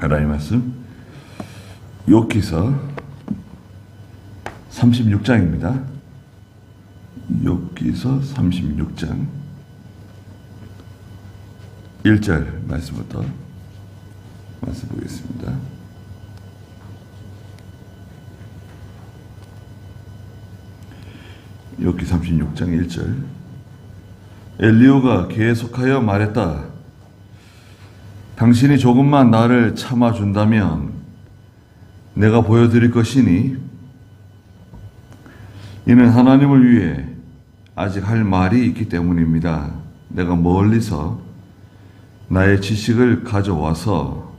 하나님 말씀 욥기서 36장입니다. 욥기서 36장 1절 말씀부터 말씀 보겠습니다. 욥기 36장 1절. 엘리후가 계속하여 말했다. 당신이 조금만 나를 참아준다면 내가 보여드릴 것이니 이는 하나님을 위해 아직 할 말이 있기 때문입니다. 내가 멀리서 나의 지식을 가져와서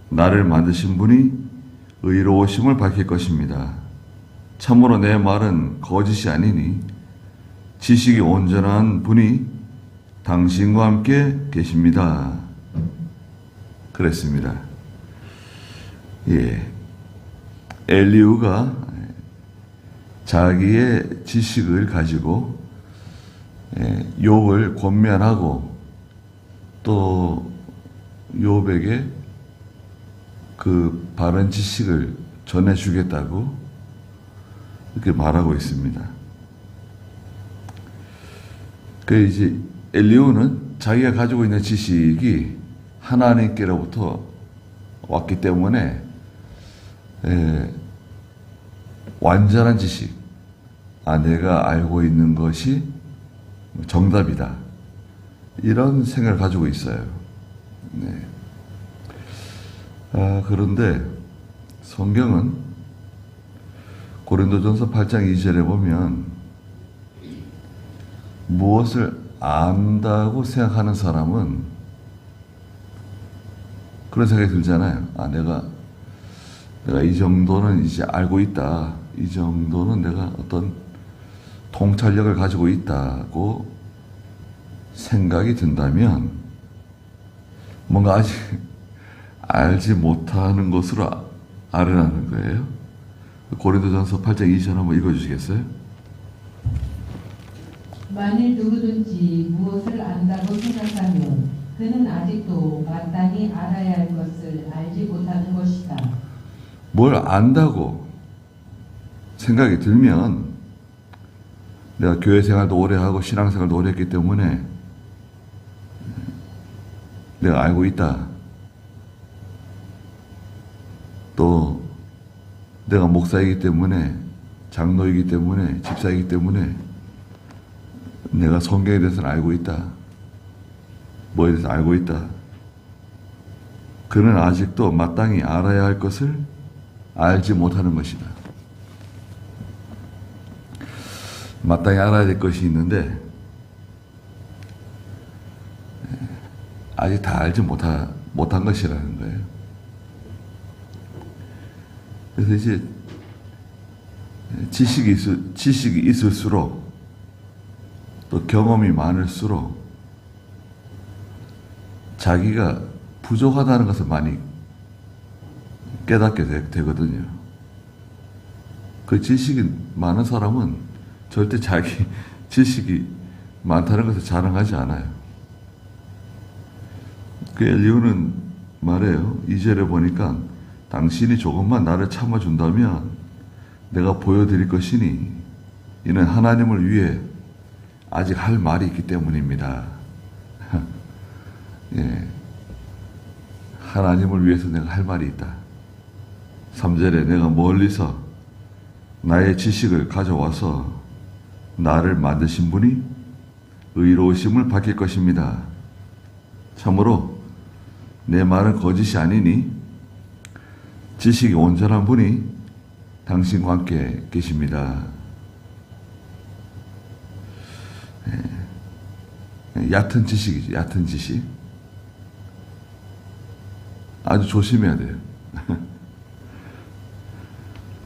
나를 만드신 분이 의로우심을 밝힐 것입니다. 참으로 내 말은 거짓이 아니니 지식이 온전한 분이 당신과 함께 계십니다. 그랬습니다. 엘리후가 자기의 지식을 가지고 욥을 권면하고 또 욥에게 그 바른 지식을 전해주겠다고 이렇게 말하고 있습니다. 그 이제 엘리후는 자기가 가지고 있는 지식이 하나님께로부터 왔기 때문에 완전한 지식, 내가 알고 있는 것이 정답이다, 이런 생각을 가지고 있어요. 그런데 성경은 고린도전서 8장 2절에 보면 무엇을 안다고 생각하는 사람은 그런 생각이 들잖아요. 내가 이 정도는 이제 알고 있다. 이 정도는 내가 어떤 통찰력을 가지고 있다고 생각이 든다면 뭔가 아직 알지 못하는 것으로 알으라는 거예요. 고린도전서 8장 2절 한번 읽어주시겠어요? 만일 누구든지 무엇을 안다고 생각하면 그는 아직도 마땅히 알아야 할 것을 알지 못하는 것이다. 뭘 안다고 생각이 들면, 내가 교회 생활도 오래 하고 신앙생활도 오래 했기 때문에 내가 알고 있다. 또 내가 목사이기 때문에, 장로이기 때문에, 집사이기 때문에 내가 성경에 대해서는 알고 있다. 뭐에 대해서 알고 있다. 그는 아직도 마땅히 알아야 할 것을 알지 못하는 것이다. 마땅히 알아야 될 것이 있는데 아직 다 알지 못한 것이라는 거예요. 그래서 이제 지식이 있을수록 또 경험이 많을수록 자기가 부족하다는 것을 많이 깨닫게 되거든요. 그 지식이 많은 사람은 절대 자기 지식이 많다는 것을 자랑하지 않아요. 그 엘리후는 말해요. 2절에 보니까 당신이 조금만 나를 참아준다면 내가 보여드릴 것이니 이는 하나님을 위해 아직 할 말이 있기 때문입니다. 하나님을 위해서 내가 할 말이 있다. 3절에 내가 멀리서 나의 지식을 가져와서 나를 만드신 분이 의로우심을 밝힐 것입니다. 참으로 내 말은 거짓이 아니니 지식이 온전한 분이 당신과 함께 계십니다. 얕은 지식이죠. 얕은 지식. 아주 조심해야 돼요.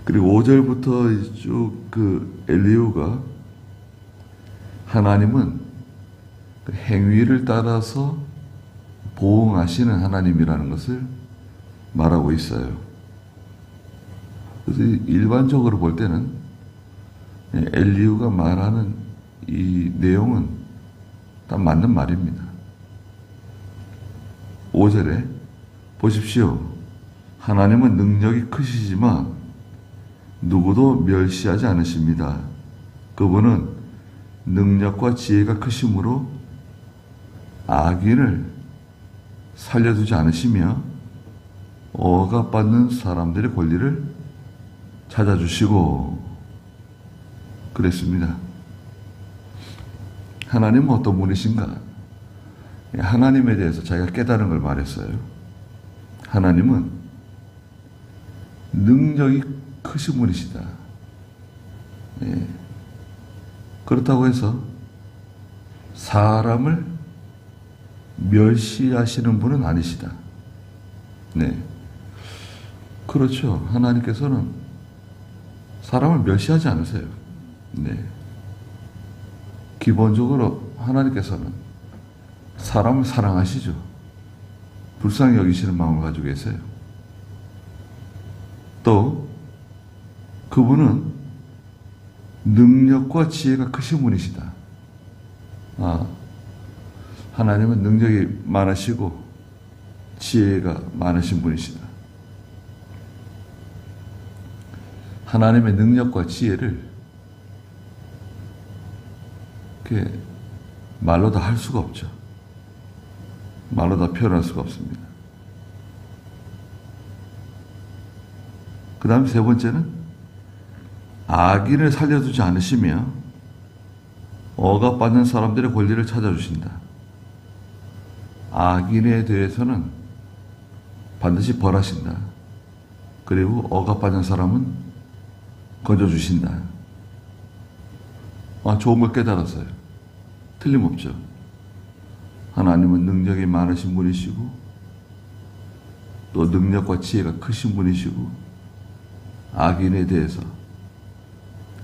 그리고 5절부터 쭉 그 엘리후가 하나님은 그 행위를 따라서 보응하시는 하나님이라는 것을 말하고 있어요. 그래서 일반적으로 볼 때는 엘리후가 말하는 이 내용은 다 맞는 말입니다. 5절에 보십시오. 하나님은 능력이 크시지만 누구도 멸시하지 않으십니다. 그분은 능력과 지혜가 크심으로 악인을 살려두지 않으시며 억압받는 사람들의 권리를 찾아주시고 그랬습니다. 하나님은 어떤 분이신가? 하나님에 대해서 자기가 깨달은 걸 말했어요. 하나님은 능력이 크신 분이시다. 예. 그렇다고 해서 사람을 멸시하시는 분은 아니시다. 네. 그렇죠. 하나님께서는 사람을 멸시하지 않으세요. 네. 기본적으로 하나님께서는 사람을 사랑하시죠. 불쌍히 여기시는 마음을 가지고 계세요. 또 그분은 능력과 지혜가 크신 분이시다. 하나님은 능력이 많으시고 지혜가 많으신 분이시다. 하나님의 능력과 지혜를 이렇게 말로 다 할 수가 없죠. 말로 다 표현할 수가 없습니다. 그 다음 세 번째는 악인을 살려두지 않으시며 억압받는 사람들의 권리를 찾아주신다. 악인에 대해서는 반드시 벌하신다. 그리고 억압받는 사람은 건져주신다. 좋은 걸 깨달았어요. 틀림없죠. 하나님은 능력이 많으신 분이시고 또 능력과 지혜가 크신 분이시고 악인에 대해서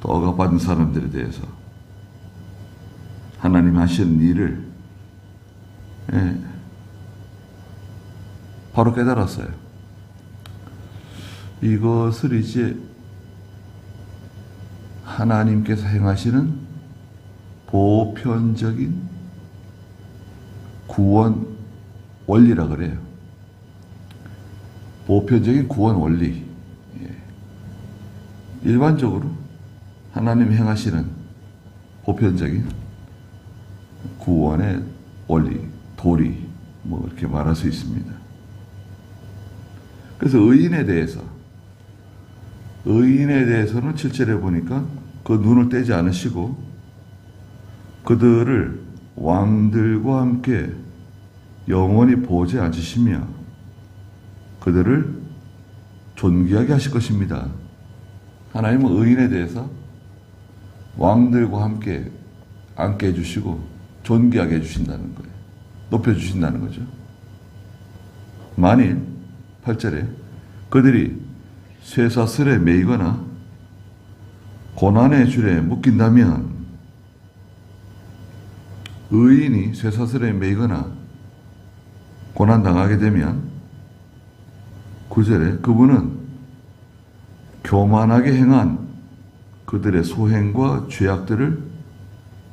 또 억압받는 사람들에 대해서 하나님이 하시는 일을 바로 깨달았어요. 이것을 이제 하나님께서 행하시는 보편적인 구원 원리라 그래요. 보편적인 구원 원리. 일반적으로 하나님이 행하시는 보편적인 구원의 원리, 도리, 이렇게 말할 수 있습니다. 그래서 의인에 대해서는 7절에 보니까 그 눈을 떼지 않으시고 그들을 왕들과 함께 영원히 보호제 앉으시며 그들을 존귀하게 하실 것입니다. 하나님은 의인에 대해서 왕들과 함께 앉게 해주시고 존귀하게 해주신다는 거예요. 높여주신다는 거죠. 만일 8절에 그들이 쇠사슬에 매이거나 고난의 줄에 묶인다면 의인이 쇠사슬에 매이거나 고난당하게 되면 9절에 그분은 교만하게 행한 그들의 소행과 죄악들을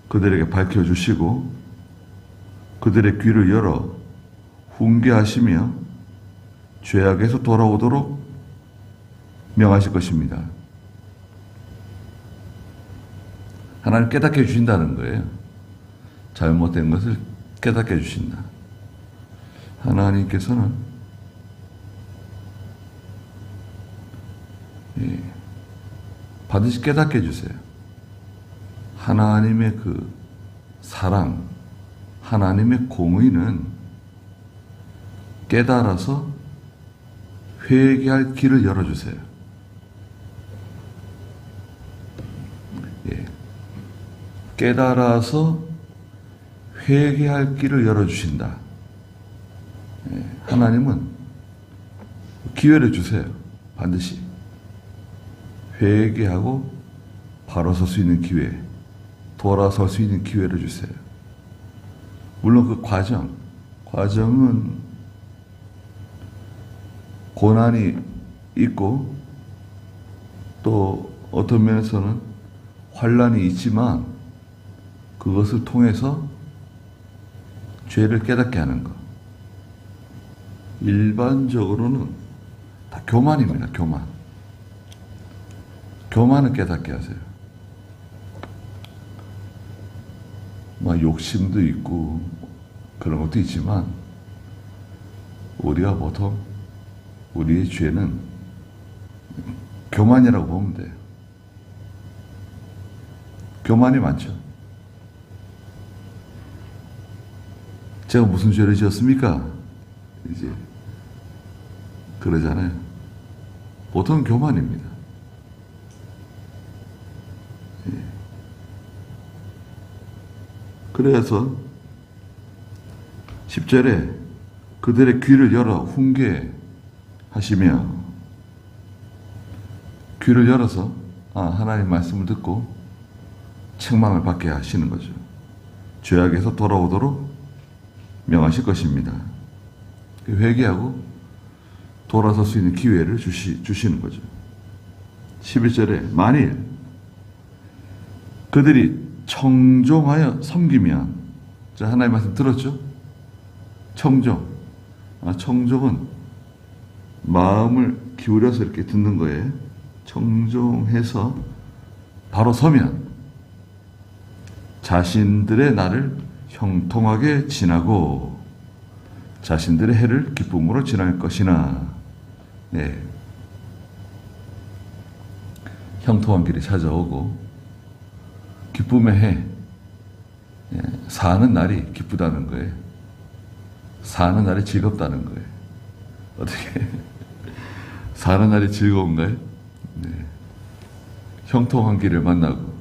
그들에게 밝혀주시고 그들의 귀를 열어 훈계하시며 죄악에서 돌아오도록 명하실 것입니다. 하나님 깨닫게 해주신다는 거예요. 잘못된 것을 깨닫게 해주신다. 하나님께서는 반드시 깨닫게 해주세요. 하나님의 그 사랑, 하나님의 공의는 깨달아서 회개할 길을 열어주세요. 깨달아서 회개할 길을 열어주신다. 하나님은 기회를 주세요. 반드시. 회개하고 바로 설 수 있는 기회, 돌아설 수 있는 기회를 주세요. 물론 그 과정은 고난이 있고 또 어떤 면에서는 환난이 있지만 그것을 통해서 죄를 깨닫게 하는 것. 일반적으로는 다 교만입니다. 교만. 교만을 깨닫게 하세요. 뭐 욕심도 있고 그런 것도 있지만 우리가 보통 우리의 죄는 교만이라고 보면 돼요. 교만이 많죠. 제가 무슨 죄를 지었습니까? 이제 그러잖아요. 보통 교만입니다. 예. 그래서 10절에 그들의 귀를 열어 훈계하시며, 귀를 열어서 하나님 말씀을 듣고 책망을 받게 하시는 거죠. 죄악에서 돌아오도록 명하실 것입니다. 회개하고 돌아설 수 있는 기회를 주시는 거죠. 11절에 만일 그들이 청종하여 섬기면, 자, 하나님 말씀 들었죠? 청종. 청종은 마음을 기울여서 이렇게 듣는 거예요. 청종해서 바로 서면 자신들의 날을 형통하게 지나고 자신들의 해를 기쁨으로 지날 것이나, 네. 형통한 길이 찾아오고 기쁨의 해, 사는 날이 기쁘다는 거예요. 사는 날이 즐겁다는 거예요. 어떻게 사는 날이 즐거운가요? 네. 형통한 길을 만나고,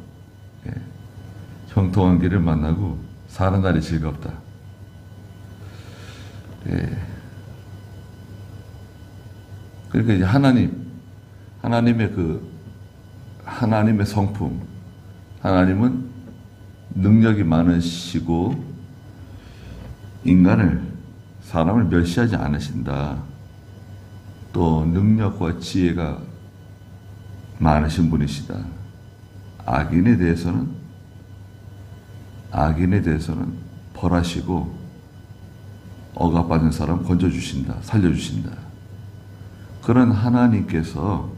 형통한 길을 만나고 사는 날이 즐겁다. 그러니까 이제 하나님의 성품, 하나님은 능력이 많으시고 사람을 멸시하지 않으신다. 또 능력과 지혜가 많으신 분이시다. 악인에 대해서는 벌하시고 억압받는 사람 건져주신다, 살려주신다. 그런 하나님께서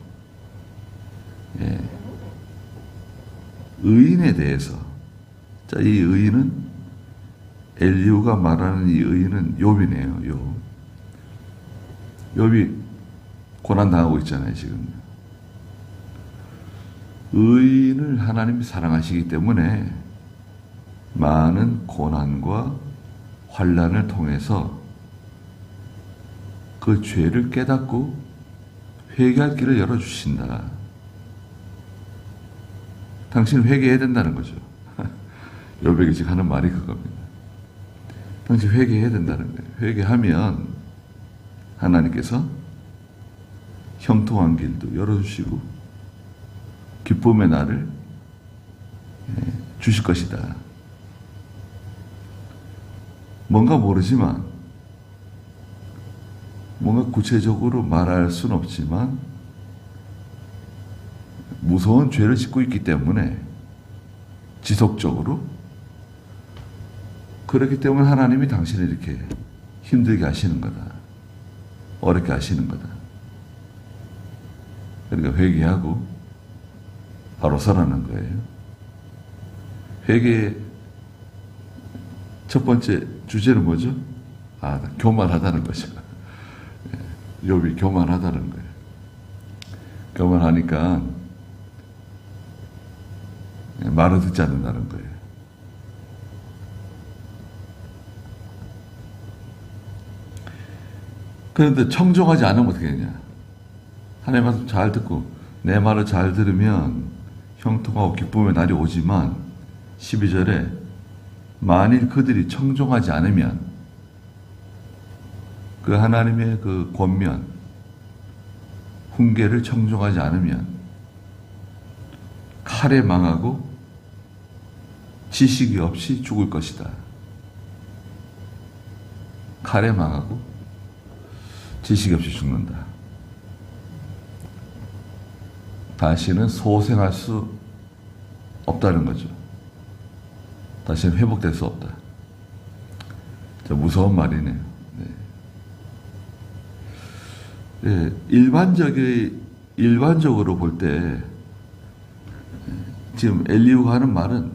의인에 대해서, 자, 이 의인은 엘리후가 말하는 이 의인은 욥이네요. 욥이 고난 당하고 있잖아요, 지금. 의인을 하나님이 사랑하시기 때문에 많은 고난과 환난을 통해서 그 죄를 깨닫고 회개할 길을 열어주신다. 당신은 회개해야 된다는 거죠. 욥에게 지금 하는 말이 그겁니다. 당신 회개해야 된다는 거예요. 회개하면 하나님께서 형통한 길도 열어주시고 기쁨의 날을 주실 것이다. 뭔가 모르지만, 뭔가 구체적으로 말할 수는 없지만 무서운 죄를 짓고 있기 때문에 지속적으로, 그렇기 때문에 하나님이 당신을 이렇게 힘들게 하시는 거다. 어렵게 하시는 거다. 그러니까 회개하고 바로 서라는 거예요. 회개의 첫 번째 주제는 뭐죠? 교만하다는 거죠. 욥이 교만하다는 거예요. 교만하니까 말을 듣지 않는다는 거예요. 그런데 청종하지 않으면 어떻게 되냐? 하나님 말씀 잘 듣고 내 말을 잘 들으면 형통하고 기쁨의 날이 오지만, 12절에 만일 그들이 청종하지 않으면, 그 하나님의 그 권면, 훈계를 청종하지 않으면 칼에 망하고 지식이 없이 죽을 것이다. 칼에 망하고 지식이 없이 죽는다. 다시는 소생할 수 없다는 거죠. 다시는 회복될 수 없다. 무서운 말이네요. 네. 예, 일반적으로 볼 때, 지금 엘리후가 하는 말은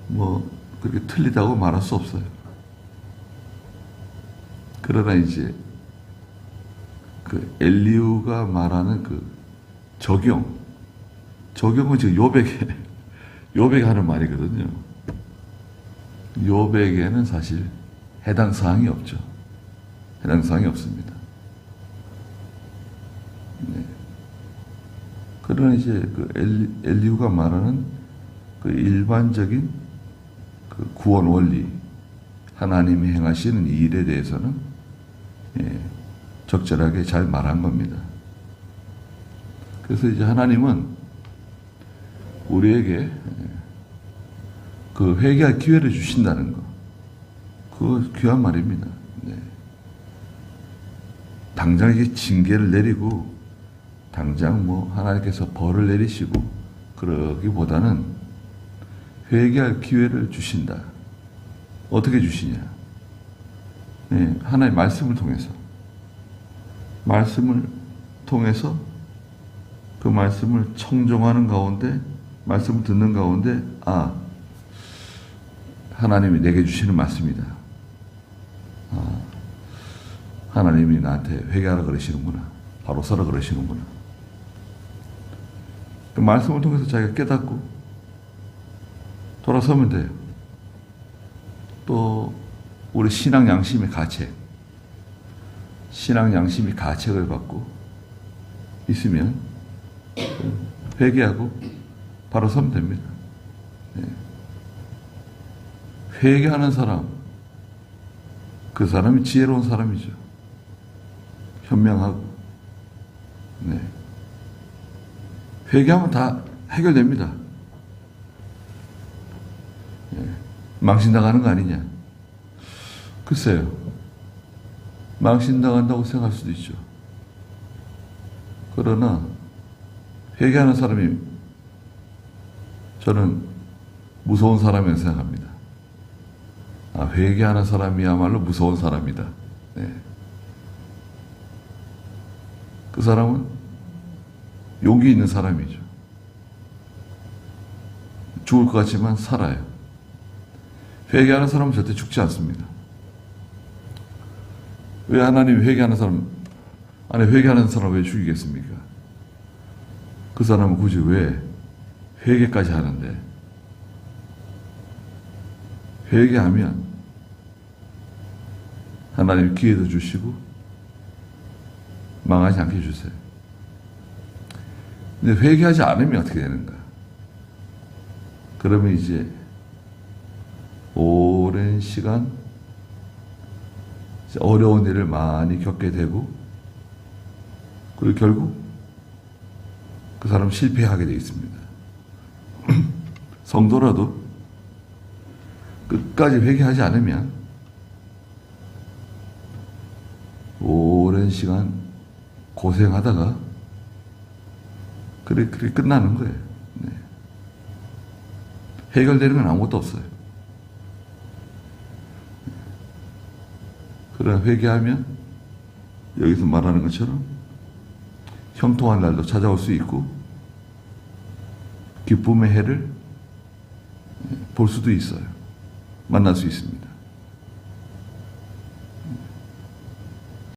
뭐, 그렇게 틀리다고 말할 수 없어요. 그러나 이제, 그 엘리후가 말하는 그 적용은 지금 요백이 하는 말이거든요. 요백에는 사실 해당 사항이 없죠. 해당 사항이 없습니다. 네. 그러나 이제 그 엘리후가 말하는 그 일반적인 그 구원 원리, 하나님이 행하시는 이 일에 대해서는 적절하게 잘 말한 겁니다. 그래서 이제 하나님은 우리에게 그 회개할 기회를 주신다는 거, 그거 귀한 말입니다. 네. 당장 이게 징계를 내리고 당장 뭐 하나님께서 벌을 내리시고 그러기보다는 회개할 기회를 주신다. 어떻게 주시냐? 네, 하나님의 말씀을 통해서 그 말씀을 청종하는 가운데, 말씀을 듣는 가운데, 하나님이 내게 주시는 말씀이다. 하나님이 나한테 회개하라 그러시는구나. 바로 서라 그러시는구나. 그 말씀을 통해서 자기가 깨닫고 돌아서면 돼요. 또 우리 신앙 양심의 가책을 받고 있으면 회개하고 바로 서면 됩니다. 네. 회개하는 사람, 그 사람이 지혜로운 사람이죠. 현명하고. 네. 회개하면 다 해결됩니다. 네. 망신당하는 거 아니냐? 글쎄요. 망신당한다고 생각할 수도 있죠. 그러나 회개하는 사람이 저는 무서운 사람이라고 생각합니다. 회개하는 사람이야말로 무서운 사람이다. 네. 그 사람은 용기 있는 사람이죠. 죽을 것 같지만 살아요. 회개하는 사람은 절대 죽지 않습니다. 왜 하나님이 회개하는 사람 왜 죽이겠습니까? 그 사람은 굳이 왜 회개까지 하는데? 회개하면 하나님 기회도 주시고 망하지 않게 해주세요. 근데 회개하지 않으면 어떻게 되는가? 그러면 이제 오랜 시간 어려운 일을 많이 겪게 되고, 그리고 결국 그 사람은 실패하게 되어 있습니다. 성도라도 끝까지 회개하지 않으면 오랜 시간 고생하다가 그래 끝나는 거예요. 네. 해결되는 건 아무것도 없어요. 그러나 회개하면 여기서 말하는 것처럼 형통한 날도 찾아올 수 있고 기쁨의 해를 볼 수도 있어요. 만날 수 있습니다.